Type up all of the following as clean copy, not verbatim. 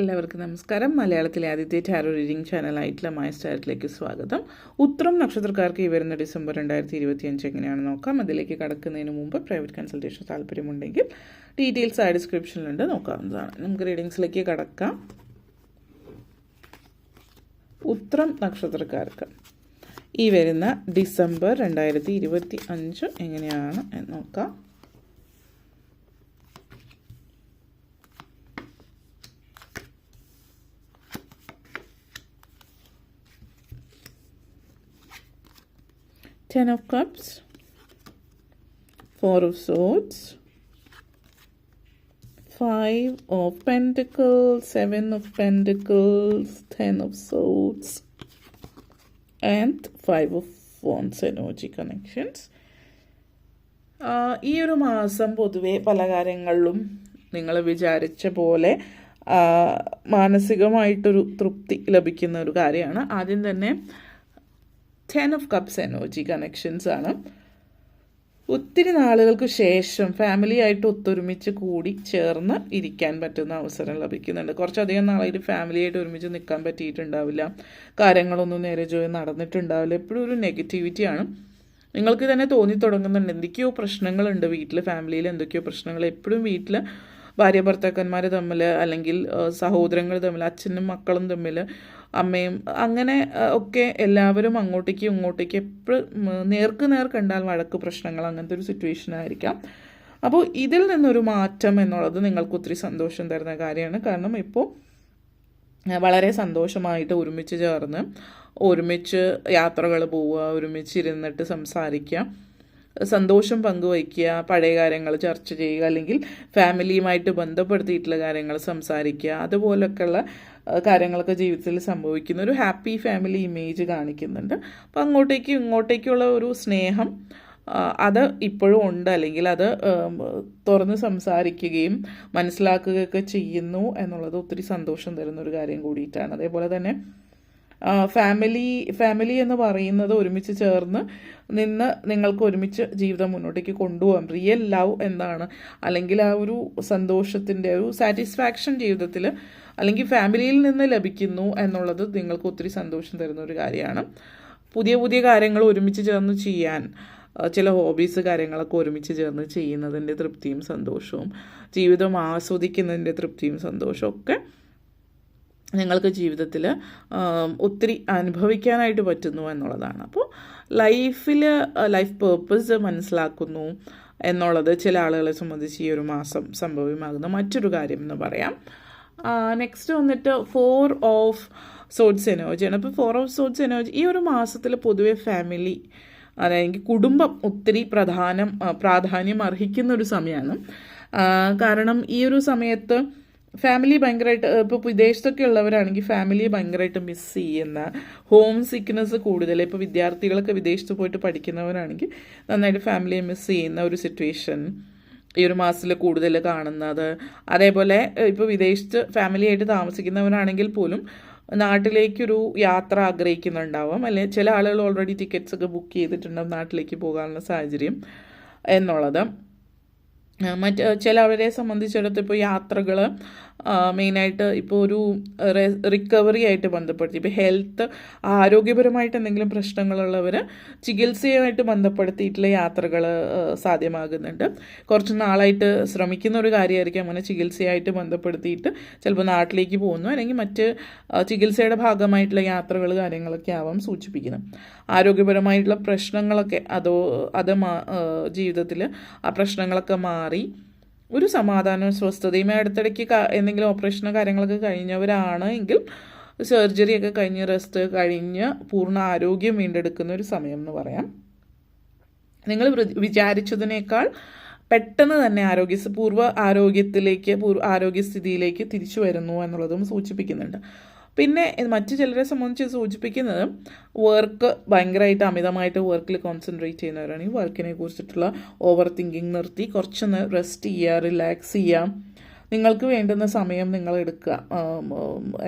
എല്ലാവർക്കും നമസ്കാരം. മലയാളത്തിലെ ആദ്യത്തെ ടാരോ റീഡിംഗ് ചാനലായിട്ടുള്ള മായസ് ടാരറ്റിലേക്ക് സ്വാഗതം. ഉത്രം നക്ഷത്രക്കാർക്ക് ഈ വരുന്ന ഡിസംബർ 2025 എങ്ങനെയാണെന്ന് നോക്കാം. അതിലേക്ക് കടക്കുന്നതിന് മുമ്പ് പ്രൈവറ്റ് കൺസൾട്ടേഷൻ താല്പര്യമുണ്ടെങ്കിൽ ഡീറ്റെയിൽസ് ആ ഡിസ്ക്രിപ്ഷനിലുണ്ട്, നോക്കാവുന്നതാണ്. നമുക്ക് റീഡിങ്സിലേക്ക് കടക്കാം. ഉത്രം നക്ഷത്രക്കാർക്ക് ഈ വരുന്ന ഡിസംബർ 2025 എങ്ങനെയാണ് എന്ന് നോക്കാം. Ten of Cups, Four of Swords, Five of Pentacles, Seven of Pentacles, Ten of Swords, and Five of Wands energy connections. ഈ ഒരു മാസം പൊതുവെ പല കാര്യങ്ങളിലും നിങ്ങൾ വിചാരിച്ച പോലെ മാനസികമായിട്ടൊരു തൃപ്തി ലഭിക്കുന്ന ഒരു കാര്യമാണ്. ആദ്യം തന്നെ 10 of Cups എനർജി കണക്ഷൻസ് ആണ്. ഒത്തിരി നാളുകൾക്ക് ശേഷം ഫാമിലി ആയിട്ട് ഒത്തൊരുമിച്ച് കൂടി ചേർന്ന് ഇരിക്കാൻ പറ്റുന്ന അവസരം ലഭിക്കുന്നുണ്ട്. കുറച്ചധികം നാളായിട്ട് ഫാമിലി ആയിട്ട് ഒരുമിച്ച് നിൽക്കാൻ പറ്റിയിട്ടുണ്ടാവില്ല, കാര്യങ്ങളൊന്നും നേരെ ജോയി നടന്നിട്ടുണ്ടാവില്ല, എപ്പോഴും ഒരു നെഗറ്റിവിറ്റിയാണ്. നിങ്ങൾക്ക് തന്നെ തോന്നി തുടങ്ങുന്നുണ്ട് എന്തൊക്കെയോ പ്രശ്നങ്ങളുണ്ട് വീട്ടിൽ, ഫാമിലിയിൽ എന്തൊക്കെയോ പ്രശ്നങ്ങൾ. എപ്പോഴും വീട്ടിൽ ഭാര്യ ഭർത്താക്കന്മാർ തമ്മിൽ, അല്ലെങ്കിൽ സഹോദരങ്ങൾ തമ്മിൽ, അച്ഛനും മക്കളും തമ്മിൽ, അമ്മയും, അങ്ങനെ ഒക്കെ എല്ലാവരും അങ്ങോട്ടേക്ക് ഇങ്ങോട്ടേക്ക് എപ്പോഴും നേർക്ക് നേർ കണ്ടാൽ വഴക്ക്, പ്രശ്നങ്ങൾ, അങ്ങനത്തെ ഒരു സിറ്റുവേഷൻ ആയിരിക്കാം. അപ്പോൾ ഇതിൽ നിന്നൊരു മാറ്റം എന്നുള്ളത് നിങ്ങൾക്ക് ഒത്തിരി സന്തോഷം തരുന്ന കാര്യമാണ്. കാരണം ഇപ്പോൾ വളരെ സന്തോഷമായിട്ട് ഒരുമിച്ച് ചേർന്ന് ഒരുമിച്ച് യാത്രകൾ പോവുക, ഒരുമിച്ച് ഇരുന്നിട്ട് സംസാരിക്കുക, സന്തോഷം പങ്കുവയ്ക്കുക, പഴയ കാര്യങ്ങൾ ചർച്ച ചെയ്യുക, അല്ലെങ്കിൽ ഫാമിലിയുമായിട്ട് ബന്ധപ്പെടുത്തിയിട്ടുള്ള കാര്യങ്ങൾ സംസാരിക്കുക, അതുപോലൊക്കെയുള്ള കാര്യങ്ങളൊക്കെ ജീവിതത്തിൽ സംഭവിക്കുന്ന ഒരു ഹാപ്പി ഫാമിലി ഇമേജ് കാണിക്കുന്നുണ്ട്. അപ്പോൾ അങ്ങോട്ടേക്കും ഇങ്ങോട്ടേക്കുള്ള ഒരു സ്നേഹം അത് ഇപ്പോഴും ഉണ്ട്, അല്ലെങ്കിൽ അത് തുറന്ന് സംസാരിക്കുകയും മനസ്സിലാക്കുകയൊക്കെ ചെയ്യുന്നു എന്നുള്ളത് ഒത്തിരി സന്തോഷം തരുന്നൊരു കാര്യം കൂടിയിട്ടാണ്. അതേപോലെ തന്നെ ഫാമിലി എന്ന് പറയുന്നത് ഒരുമിച്ച് ചേർന്ന് നിന്ന് നിങ്ങൾക്ക് ഒരുമിച്ച് ജീവിതം മുന്നോട്ടേക്ക് കൊണ്ടുപോകാം. റിയൽ ലവ് എന്താണ്, അല്ലെങ്കിൽ ആ ഒരു സന്തോഷത്തിൻ്റെ ഒരു സാറ്റിസ്ഫാക്ഷൻ ജീവിതത്തിൽ അല്ലെങ്കിൽ ഫാമിലിയിൽ നിന്ന് ലഭിക്കുന്നു എന്നുള്ളത് നിങ്ങൾക്ക് ഒത്തിരി സന്തോഷം തരുന്ന ഒരു കാര്യമാണ്. പുതിയ പുതിയ കാര്യങ്ങൾ ഒരുമിച്ച് ചേർന്ന് ചെയ്യാൻ, ചില ഹോബീസ് കാര്യങ്ങളൊക്കെ ഒരുമിച്ച് ചേർന്ന് ചെയ്യുന്നതിൻ്റെ തൃപ്തിയും സന്തോഷവും, ജീവിതം ആസ്വദിക്കുന്നതിൻ്റെ തൃപ്തിയും സന്തോഷവും ഒക്കെ നിങ്ങൾക്ക് ജീവിതത്തിൽ ഒത്തിരി അനുഭവിക്കാനായിട്ട് പറ്റുന്നു എന്നുള്ളതാണ്. അപ്പോൾ ലൈഫ് പേർപ്പസ് മനസ്സിലാക്കുന്നു എന്നുള്ളത് ചില ആളുകളെ സംബന്ധിച്ച് ഈ ഒരു മാസം സംഭവ്യമാകുന്ന മറ്റൊരു കാര്യം എന്ന് പറയാം. നെക്സ്റ്റ് വന്നിട്ട് 4 of Swords എനർജിയാണ്. അപ്പോൾ 4 of Swords എനർജി ഈ ഒരു മാസത്തിൽ പൊതുവെ ഫാമിലി, അല്ലെങ്കിൽ കുടുംബം ഒത്തിരി പ്രാധാന്യം അർഹിക്കുന്ന ഒരു സമയമാണ്. കാരണം ഈ ഒരു സമയത്ത് ഫാമിലി ഭയങ്കരമായിട്ട്, ഇപ്പോൾ വിദേശത്തൊക്കെ ഉള്ളവരാണെങ്കിൽ ഫാമിലിയെ ഭയങ്കരമായിട്ട് മിസ് ചെയ്യുന്ന, ഹോം സിക്നെസ് കൂടുതൽ. ഇപ്പോൾ വിദ്യാർത്ഥികളൊക്കെ വിദേശത്ത് പോയിട്ട് പഠിക്കുന്നവരാണെങ്കിൽ നന്നായിട്ട് ഫാമിലിയെ മിസ് ചെയ്യുന്ന ഒരു സിറ്റുവേഷൻ ഈ ഒരു മാസത്തിൽ കൂടുതൽ കാണുന്നത്. അതേപോലെ ഇപ്പോൾ വിദേശത്ത് ഫാമിലിയായിട്ട് താമസിക്കുന്നവരാണെങ്കിൽ പോലും നാട്ടിലേക്കൊരു യാത്ര ആഗ്രഹിക്കുന്നുണ്ടാവാം, അല്ലെങ്കിൽ ചില ആളുകൾ ഓൾറെഡി ടിക്കറ്റ്സ് ഒക്കെ ബുക്ക് ചെയ്തിട്ടുണ്ടാവും നാട്ടിലേക്ക് പോകാനുള്ള സാഹചര്യം എന്നുള്ളത്. ചിലവരെ സംബന്ധിച്ചിടത്ത് ഇപ്പോൾ യാത്രകൾ മെയിനായിട്ട് ഇപ്പോൾ ഒരു റിക്കവറി ആയിട്ട് ബന്ധപ്പെടുത്തി, ഇപ്പോൾ ഹെൽത്ത്, ആരോഗ്യപരമായിട്ട് എന്തെങ്കിലും പ്രശ്നങ്ങളുള്ളവർ ചികിത്സയുമായിട്ട് ബന്ധപ്പെടുത്തിയിട്ടുള്ള യാത്രകൾ സാധ്യമാകുന്നുണ്ട്. കുറച്ച് നാളായിട്ട് ശ്രമിക്കുന്ന ഒരു കാര്യമായിരിക്കും അങ്ങനെ ചികിത്സയായിട്ട് ബന്ധപ്പെടുത്തിയിട്ട് ചിലപ്പോൾ നാട്ടിലേക്ക് പോകുന്നു, അല്ലെങ്കിൽ മറ്റ് ചികിത്സയുടെ ഭാഗമായിട്ടുള്ള യാത്രകൾ കാര്യങ്ങളൊക്കെ ആവാം സൂചിപ്പിക്കുന്നത്. ആരോഗ്യപരമായിട്ടുള്ള പ്രശ്നങ്ങളൊക്കെ അത് ജീവിതത്തിൽ ആ പ്രശ്നങ്ങളൊക്കെ മാറി ഒരു സമാധാനവും സ്വസ്ഥതയും, അടുത്തിടയ്ക്ക് എന്തെങ്കിലും ഓപ്പറേഷനോ കാര്യങ്ങളൊക്കെ കഴിഞ്ഞവരാണ് എങ്കിൽ സർജറിയൊക്കെ കഴിഞ്ഞ് റെസ്റ്റ് കഴിഞ്ഞ് പൂർണ്ണ ആരോഗ്യം വീണ്ടെടുക്കുന്ന ഒരു സമയം എന്ന് പറയാം. നിങ്ങൾ വിചാരിച്ചതിനേക്കാൾ പെട്ടെന്ന് തന്നെ ആരോഗ്യസ്ഥിതിയിലേക്ക് തിരിച്ചു വരുന്നു എന്നുള്ളതും സൂചിപ്പിക്കുന്നുണ്ട്. പിന്നെ മറ്റു ചിലരെ സംബന്ധിച്ച് സൂചിപ്പിക്കുന്നത് വർക്ക് ഭയങ്കരമായിട്ട് അമിതമായിട്ട് വർക്കിൽ കോൺസെൻട്രേറ്റ് ചെയ്യുന്നവരാണ്. ഈ വർക്കിനെ കുറിച്ചിട്ടുള്ള ഓവർ തിങ്കിങ് നിർത്തി കുറച്ചൊന്ന് റെസ്റ്റ് ചെയ്യുക, റിലാക്സ് ചെയ്യുക, നിങ്ങൾക്ക് വേണ്ടുന്ന സമയം നിങ്ങൾ എടുക്കുക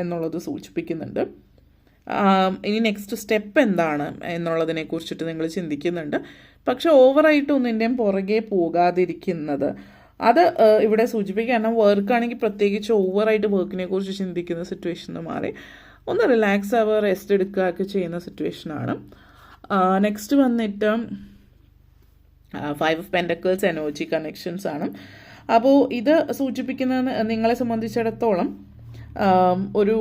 എന്നുള്ളത് സൂചിപ്പിക്കുന്നുണ്ട്. ഇനി നെക്സ്റ്റ് സ്റ്റെപ്പ് എന്താണ് എന്നുള്ളതിനെ കുറിച്ചിട്ട് നിങ്ങൾ ചിന്തിക്കുന്നുണ്ട്. പക്ഷെ ഓവറായിട്ട് ഒന്നിൻ്റെയും പുറകെ പോകാതിരിക്കുന്നത് അത് ഇവിടെ സൂചിപ്പിക്കുക. കാരണം വർക്കാണെങ്കിൽ പ്രത്യേകിച്ച് ഓവറായിട്ട് വർക്കിനെ കുറിച്ച് ചിന്തിക്കുന്ന സിറ്റുവേഷൻ മാറി ഒന്ന് റിലാക്സ് ആവുക, റെസ്റ്റ് എടുക്കുക ഒക്കെ ചെയ്യുന്ന സിറ്റുവേഷനാണ്. നെക്സ്റ്റ് വന്നിട്ട് 5 of Pentacles എനർജി കണക്ഷൻസ് ആണ്. അപ്പോൾ ഇത് സൂചിപ്പിക്കുന്നത് നിങ്ങളെ സംബന്ധിച്ചിടത്തോളം ഒരു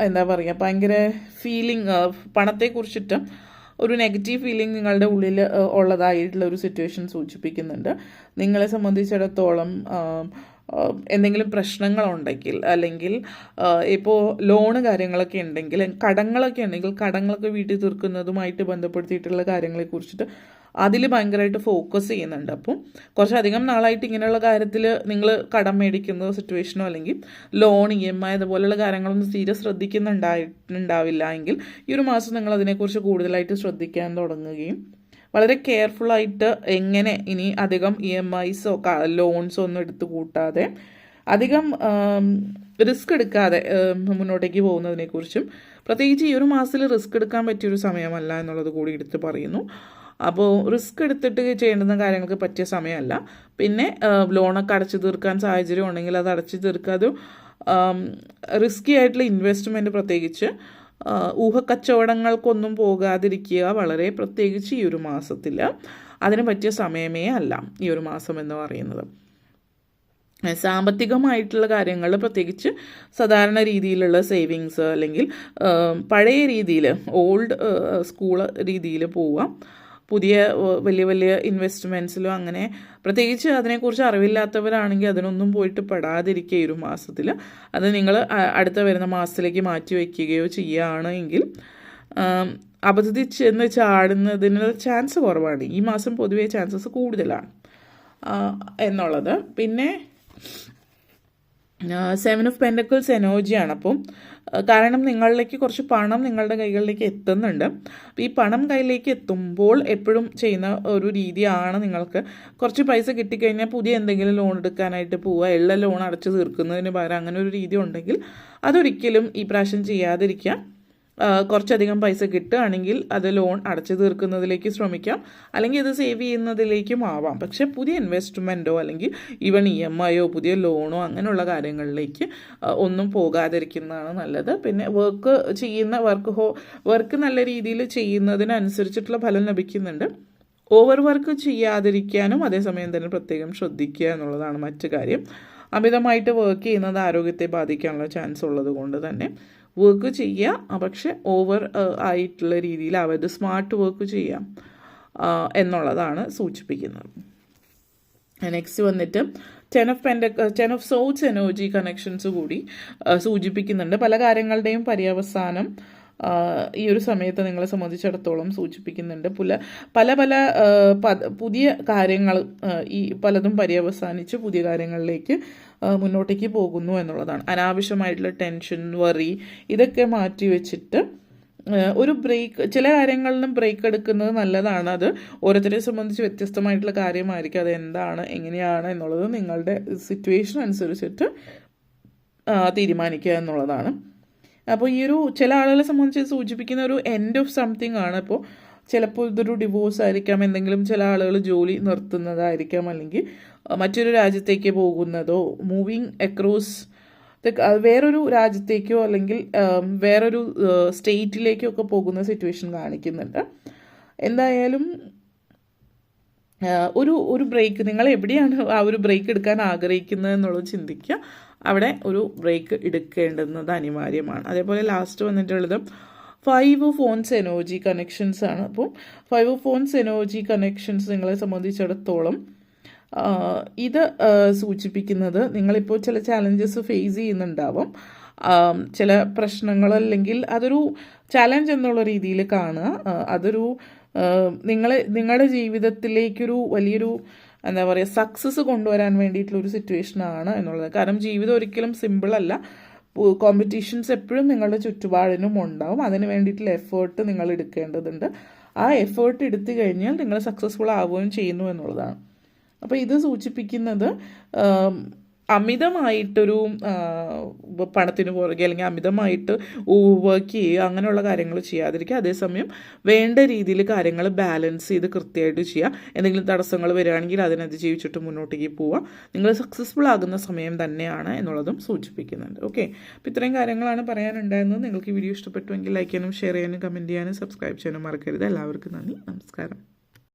എന്താ പറയുക, ഭയങ്കര ഫീലിംഗ് പണത്തെക്കുറിച്ചിട്ട് ഒരു നെഗറ്റീവ് ഫീലിംഗ് നിങ്ങളുടെ ഉള്ളിൽ ഉള്ളതായിട്ടുള്ള ഒരു സിറ്റുവേഷൻ സൂചിപ്പിക്കുന്നുണ്ട്. നിങ്ങളെ സംബന്ധിച്ചിടത്തോളം എന്തെങ്കിലും പ്രശ്നങ്ങളുണ്ടെങ്കിൽ, അല്ലെങ്കിൽ ഇപ്പോൾ ലോണ് കാര്യങ്ങളൊക്കെ ഉണ്ടെങ്കിൽ, കടങ്ങളൊക്കെ വീട്ടിൽ തീർക്കുന്നതുമായിട്ട് ബന്ധപ്പെടുത്തിയിട്ടുള്ള കാര്യങ്ങളെക്കുറിച്ചിട്ട് അതിൽ ഭയങ്കരമായിട്ട് ഫോക്കസ് ചെയ്യുന്നുണ്ട്. അപ്പം കുറച്ചധികം നാളായിട്ട് ഇങ്ങനെയുള്ള കാര്യത്തിൽ നിങ്ങൾ കടം മേടിക്കുന്ന സിറ്റുവേഷനോ അല്ലെങ്കിൽ ലോൺ EMI അതുപോലെയുള്ള കാര്യങ്ങളൊന്നും തീരെ ശ്രദ്ധിക്കുന്നുണ്ടാവില്ല എങ്കിൽ ഈ ഒരു മാസം നിങ്ങൾ അതിനെക്കുറിച്ച് കൂടുതലായിട്ട് ശ്രദ്ധിക്കാൻ തുടങ്ങുകയും വളരെ കെയർഫുള്ളായിട്ട് എങ്ങനെ ഇനി അധികം EMIസോ ലോൺസോ ഒന്നും എടുത്തു കൂട്ടാതെ അധികം റിസ്ക് എടുക്കാതെ മുന്നോട്ടേക്ക് പോകുന്നതിനെക്കുറിച്ചും, പ്രത്യേകിച്ച് ഈ ഒരു മാസത്തിൽ റിസ്ക് എടുക്കാൻ പറ്റിയൊരു സമയമല്ല എന്നുള്ളത് കൂടി എടുത്ത് പറയുന്നു. അപ്പോൾ റിസ്ക് എടുത്തിട്ട് ചെയ്യേണ്ടുന്ന കാര്യങ്ങൾക്ക് പറ്റിയ സമയമല്ല. പിന്നെ ലോണൊക്കെ അടച്ചു തീർക്കാൻ സാഹചര്യം ഉണ്ടെങ്കിൽ അത് അടച്ചു തീർക്കുക. അത് റിസ്കി ആയിട്ടുള്ള ഇൻവെസ്റ്റ്മെൻറ്റ്, പ്രത്യേകിച്ച് ഊഹക്കച്ചവടങ്ങൾക്കൊന്നും പോകാതിരിക്കുക, വളരെ പ്രത്യേകിച്ച് ഈ ഒരു മാസത്തിൽ അതിന് പറ്റിയ സമയമേ അല്ല ഈ ഒരു മാസം എന്ന് പറയുന്നത്. സാമ്പത്തികമായിട്ടുള്ള കാര്യങ്ങൾ, പ്രത്യേകിച്ച് സാധാരണ രീതിയിലുള്ള സേവിങ്സ് അല്ലെങ്കിൽ പഴയ രീതിയിൽ ഓൾഡ് സ്കൂൾ രീതിയിൽ പോവുക, പുതിയ വലിയ വലിയ ഇൻവെസ്റ്റ്മെൻറ്റ്സിലോ അങ്ങനെ പ്രത്യേകിച്ച് അതിനെക്കുറിച്ച് അറിവില്ലാത്തവരാണെങ്കിൽ അതിനൊന്നും പോയിട്ട് പെടാതിരിക്കുക ഈ ഒരു മാസത്തിൽ. അത് നിങ്ങൾ അടുത്ത വരുന്ന മാസത്തിലേക്ക് മാറ്റി വയ്ക്കുകയോ ചെയ്യുകയാണ് എങ്കിൽ അബദ്ധത്തിൽ ചെന്ന് ചാടുന്നതിനുള്ള ചാൻസ് കുറവാണ്. ഈ മാസം പൊതുവേ ചാൻസസ് കൂടുതലാണ് എന്നുള്ളത്. പിന്നെ 7 of Pentacles എനർജിയാണ്. അപ്പം കാരണം നിങ്ങളിലേക്ക് കുറച്ച് പണം നിങ്ങളുടെ കൈകളിലേക്ക് എത്തുന്നുണ്ട്. ഈ പണം കയ്യിലേക്ക് എത്തുമ്പോൾ എപ്പോഴും ചെയ്യുന്ന ഒരു രീതിയാണ്, നിങ്ങൾക്ക് കുറച്ച് പൈസ കിട്ടിക്കഴിഞ്ഞാൽ പുതിയ എന്തെങ്കിലും ലോൺ എടുക്കാനായിട്ട് പോവുക, ഉള്ള ലോൺ അടച്ചു തീർക്കുന്നതിന് പകരം അങ്ങനെ ഒരു രീതി ഉണ്ടെങ്കിൽ അതൊരിക്കലും ഈ പ്രാവശ്യം ചെയ്യാതിരിക്കുക. കുറച്ചധികം പൈസ കിട്ടുകയാണെങ്കിൽ അത് ലോൺ അടച്ചു തീർക്കുന്നതിലേക്ക് ശ്രമിക്കാം, അല്ലെങ്കിൽ ഇത് സേവ് ചെയ്യുന്നതിലേക്കും ആവാം. പക്ഷേ പുതിയ ഇൻവെസ്റ്റ്മെൻറ്റോ അല്ലെങ്കിൽ ഈവൻ EMIയോ പുതിയ ലോണോ അങ്ങനെയുള്ള കാര്യങ്ങളിലേക്ക് ഒന്നും പോകാതിരിക്കുന്നതാണ് നല്ലത്. പിന്നെ വർക്ക് നല്ല രീതിയിൽ ചെയ്യുന്നതിനനുസരിച്ചിട്ടുള്ള ഫലം ലഭിക്കുന്നുണ്ട്. ഓവർ വർക്ക് ചെയ്യാതിരിക്കാനും അതേസമയം തന്നെ പ്രത്യേകം ശ്രദ്ധിക്കുക എന്നുള്ളതാണ് മറ്റു കാര്യം. അമിതമായിട്ട് വർക്ക് ചെയ്യുന്നത് ആരോഗ്യത്തെ ബാധിക്കാനുള്ള ചാൻസ് ഉള്ളത് കൊണ്ട് തന്നെ വർക്ക് ചെയ്യുക, പക്ഷെ ഓവർ ആയിട്ടുള്ള രീതിയിൽ അവരുടെ സ്മാർട്ട് വർക്ക് ചെയ്യാം എന്നുള്ളതാണ് സൂചിപ്പിക്കുന്നത്. നെക്സ്റ്റ് വന്നിട്ട് 10 of Swords എനർജി കണക്ഷൻസ് കൂടി സൂചിപ്പിക്കുന്നുണ്ട്. പല കാര്യങ്ങളുടെയും പര്യവസാനം ഈ ഒരു സമയത്ത് നിങ്ങളെ സംബന്ധിച്ചിടത്തോളം സൂചിപ്പിക്കുന്നുണ്ട്. പുതിയ കാര്യങ്ങൾ ഈ പലതും പര്യവസാനിച്ച് പുതിയ കാര്യങ്ങളിലേക്ക് മുന്നോട്ടേക്ക് പോകുന്നു എന്നുള്ളതാണ്. അനാവശ്യമായിട്ടുള്ള ടെൻഷൻ, വറി ഇതൊക്കെ മാറ്റി വെച്ചിട്ട് ഒരു ബ്രേക്ക്, ചില കാര്യങ്ങളിലും ബ്രേക്ക് എടുക്കുന്നത് നല്ലതാണ്. അത് ഓരോരുത്തരെ സംബന്ധിച്ച് വ്യത്യസ്തമായിട്ടുള്ള കാര്യമായിരിക്കും. അത് എന്താണ്, എങ്ങനെയാണ് എന്നുള്ളത് നിങ്ങളുടെ സിറ്റുവേഷൻ അനുസരിച്ചിട്ട് തീരുമാനിക്കുക എന്നുള്ളതാണ്. അപ്പോൾ ഈ ഒരു ചില ആളുകളെ സംബന്ധിച്ച് സൂചിപ്പിക്കുന്ന ഒരു എൻഡ് ഓഫ് സംതിങ് ആണ്. അപ്പോൾ ചിലപ്പോൾ ഇതൊരു ഡിവോഴ്സ് ആയിരിക്കാം, എന്തെങ്കിലും ചില ആളുകൾ ജോലി നിർത്തുന്നതായിരിക്കാം, അല്ലെങ്കിൽ മറ്റൊരു രാജ്യത്തേക്ക് പോകുന്നതോ മൂവിങ് അക്രോസ് വേറൊരു രാജ്യത്തേക്കോ അല്ലെങ്കിൽ വേറൊരു സ്റ്റേറ്റിലേക്കോ ഒക്കെ പോകുന്ന സിറ്റുവേഷൻ കാണിക്കുന്നുണ്ട്. എന്തായാലും ഒരു ബ്രേക്ക്, നിങ്ങൾ എവിടെയാണ് ആ ഒരു ബ്രേക്ക് എടുക്കാൻ ആഗ്രഹിക്കുന്നത് എന്നുള്ളത് ചിന്തിക്കുക. അവിടെ ഒരു ബ്രേക്ക് എടുക്കേണ്ടുന്നത് അനിവാര്യമാണ്. അതേപോലെ ലാസ്റ്റ് വന്നിട്ടുള്ളത് 5 of Wands എനർജി കണക്ഷൻസ് ആണ്. അപ്പോൾ 5 of Wands എനർജി കണക്ഷൻസ് നിങ്ങളെ സംബന്ധിച്ചിടത്തോളം ഇത് സൂചിപ്പിക്കുന്നത് നിങ്ങളിപ്പോൾ ചില ചാലഞ്ചസ് ഫേസ് ചെയ്യുന്നുണ്ടാവും, ചില പ്രശ്നങ്ങൾ, അല്ലെങ്കിൽ അതൊരു ചാലഞ്ച് എന്നുള്ള രീതിയിൽ കാണുക. അതൊരു നിങ്ങളുടെ ജീവിതത്തിലേക്കൊരു വലിയൊരു എന്താ പറയുക സക്സസ് കൊണ്ടുവരാൻ വേണ്ടിയിട്ടുള്ളൊരു സിറ്റുവേഷനാണ് എന്നുള്ളത്. കാരണം ജീവിതം ഒരിക്കലും സിമ്പിളല്ല. കോമ്പറ്റീഷൻസ് എപ്പോഴും നിങ്ങളുടെ ചുറ്റുപാടിനും ഉണ്ടാവും. അതിന് വേണ്ടിയിട്ടുള്ള എഫേർട്ട് നിങ്ങൾ എടുക്കേണ്ടതുണ്ട്. ആ എഫേർട്ട് എടുത്തു കഴിഞ്ഞാൽ നിങ്ങൾ സക്സസ്ഫുൾ ആവുകയും ചെയ്യുന്നു എന്നുള്ളതാണ്. അപ്പോൾ ഇത് സൂചിപ്പിക്കുന്നത് അമിതമായിട്ടൊരു പണത്തിന് പുറകെ അല്ലെങ്കിൽ അമിതമായിട്ട് വർക്ക് ചെയ്യുക അങ്ങനെയുള്ള കാര്യങ്ങൾ ചെയ്യാതിരിക്കുക. അതേസമയം വേണ്ട രീതിയിൽ കാര്യങ്ങൾ ബാലൻസ് ചെയ്ത് കൃത്യമായിട്ട് ചെയ്യുക. എന്തെങ്കിലും തടസ്സങ്ങൾ വരികയാണെങ്കിൽ അതിനതിജീവിച്ചിട്ട് മുന്നോട്ടേക്ക് പോവുക. നിങ്ങൾ സക്സസ്ഫുൾ ആകുന്ന സമയം തന്നെയാണ് എന്നുള്ളതും സൂചിപ്പിക്കുന്നുണ്ട്. ഓക്കെ, അപ്പോൾ ഇത്രയും കാര്യങ്ങളാണ് പറയാനുണ്ടായിരുന്നത്. നിങ്ങൾക്ക് ഈ വീഡിയോ ഇഷ്ടപ്പെട്ടുവെങ്കിൽ ലൈക്ക് ചെയ്യാനും ഷെയർ ചെയ്യാനും കമൻറ്റ് ചെയ്യാനും സബ്സ്ക്രൈബ് ചെയ്യാനും മറക്കരുത്. എല്ലാവർക്കും നന്ദി, നമസ്കാരം.